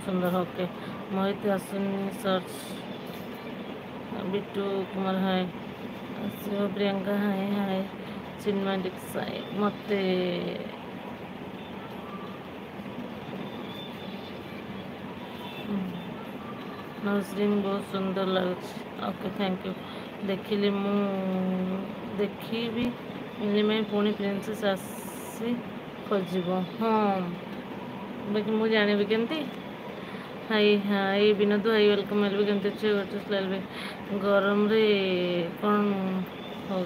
सुंदर ओके मोहित अश्विनी सर्च बिट्टू कुमार हाय शिव प्रियंका हाय हाय चिन्मय डिक्साई मते नजरीन बहुत सुंदर लगे ओके थैंक यू देखिली मु देखी मैं पुणी प्रिंसेस आसी खोजब हाँ बाकी मुझे जानवी केमती high high Vinod high welcome L भी केमती अच्छे गोटे गरम रे कौन हो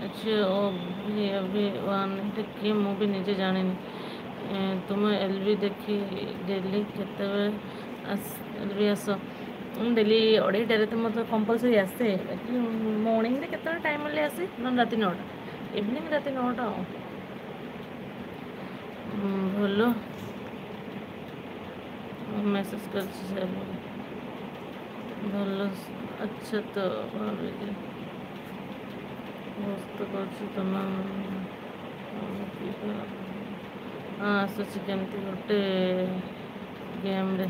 अच्छा अभी अभी वन किए मु भी निजे जानी तुम एल भी देखी डेली केत एल भी आस डेली 2:30 तो मतलब कंपलसरी आसे मॉर्निंग रे केत टाइम हेल्ले आसे ना राति 9टा इवनिंग राति 9टा भल मेसेज कर भल अच्छा तो भाभी मस्त कर तुम हाँ आसूसी केमती गोटे गेम रे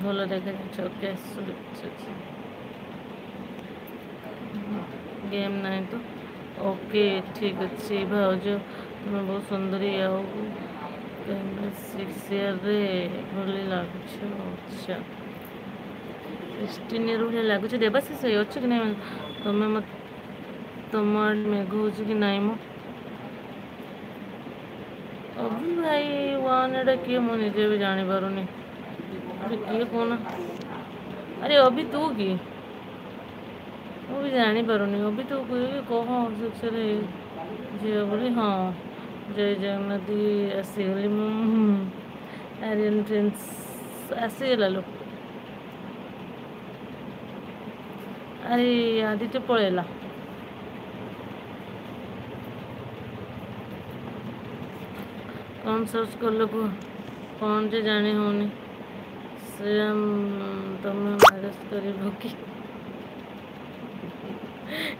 भल देखा ओके गेम ना तो ओके ठीक अच्छे भाज तुम्हें बहुत सुंदरी आओ 6 ईयर रे भल लगुच अच्छा 16 ईयर भाई लगुच देवाशीष अच्छे कि नहीं तुम्हें मत तुम मेघ हो कि नाई मो अभी भाई वन एटा किए मुझे भी जानीपारूनी अरे किए कौन अरे अभी तू कि ମୁଁ ବି ଜାଣିପାରୁନି ଅବି ତୁ କହ ସେକ୍ସରେ ଝିଅ ବୋଲି ହଁ ଜୟ ଜଗନ୍ନାଥ ଆସିଗଲି ମୁଁ ଆରିଆନ୍ ପ୍ରିନ୍ସ ଆସିଗଲା ଲୋ ଆରେ ଆଦିତ୍ୟ ପଳେଇଲା କ'ଣ ସର୍ଚ୍ଚ କଲ କୁହ କ'ଣ ଯେ ଜାଣି ହେଉନି ଶ୍ରୀରାମ ତମେ ମ୍ୟାରେଜ୍ କରିବ କି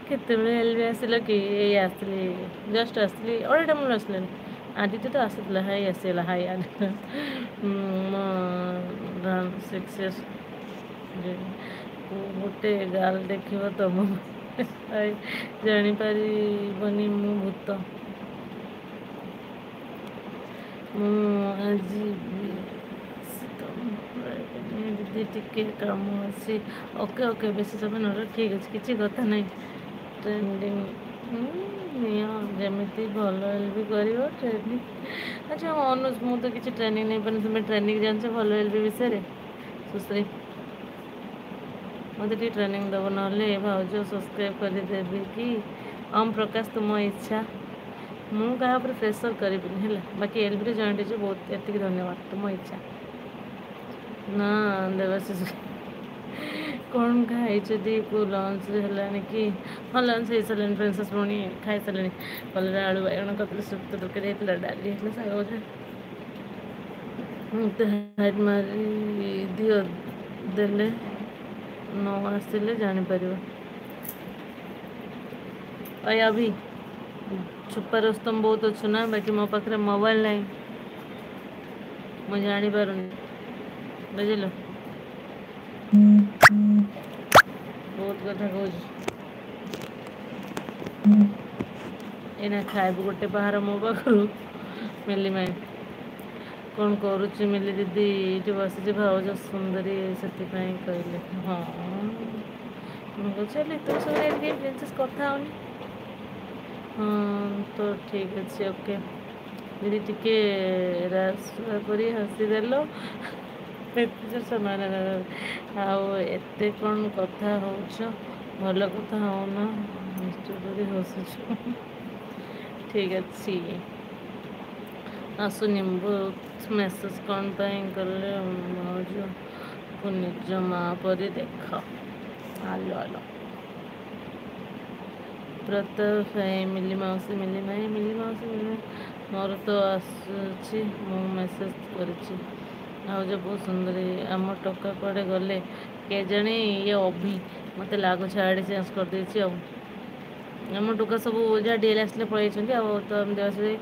କେତେବେଳେ ଏଲ୍ ବି ଆସିଲ କି ଏଇ ଆସିଲି ଜଷ୍ଟ ଆସିଲି 2:30 ବେଳୁ ଆସିଲାନି ଆଦିତ୍ୟ ତ ଆସିଥିଲା ହାଇ ଆସିଗଲା ହାଇ ଆଦିତ୍ୟ ମୋ 6 ଇୟର୍ସ ଗୋଟେ ଗାର୍ଲ ଦେଖିବ ତମ ଜାଣିପାରିବନି ମୁଁ ଭୂତ ମୁଁ ଆଜି ଦିଦି ଟିକେ କାମ ଅଛି ଓକେ ଓକେ ବେଶୀ ସମୟ ନ ଠିକ୍ ଅଛି କିଛି କଥା ନାହିଁ ट्रेंडिंग जमी भल एल भी कर ट्रेनिंग अच्छा अनुज मु तो किसी ट्रेनिंग नहीं पानी तुम्हें ट्रेनिंग जान भल एल भी विषय सुश्री मत ट्रेनिंग दब ना भाज सब्सक्राइब करदेवी कि ओम प्रकाश तुम इच्छा मु क्या प्रेसर करी बाकी एल भी जॉइंट हो बहुत एति धन्यवाद तुम इच्छा ना देवाशीष कौन खाई दीपू लंच है कि हाँ लंच हो सारे प्रिंसेस पुणी खाई सारे कलर आलू बैगण कतल सुप तरकारी डाली साग भजा मत हाइट मारी दियो देले न आसिले जापर अभी छुपा रुस्तम बहुत अच्छु ना बाकी मो पाखे मोबाइल ना मुझे जापर बुझल बहुत कथा कह एना खाइब गोटे बाहर मो पाखु मिली माई कौन करुच्ची मिली दीदी ये बसी भाज सुंदरी से कहले हाँ चल तो सब प्रिंसेस कथा होनी हाँ तो ठीक अच्छे ओके दीदी टिके रासुआ कर हसीदेल एत समय आत कौन कथा हो भल कथा होना निश्चय हसुच ठीक अच्छे आसुनी बहुत मेसेज कौन कले मौज को निज माँ परी देख आलो आलो प्रताप मिली मौसी मिली माई मोर तो आसूची मु मेसेज करी जो बहुत सुंदर आम टका कड़े गले के जाने ये अभी मत लगुच आड़े चेंज कर आम टोका सब जहाँ डीएल आसले पलि तो देवासी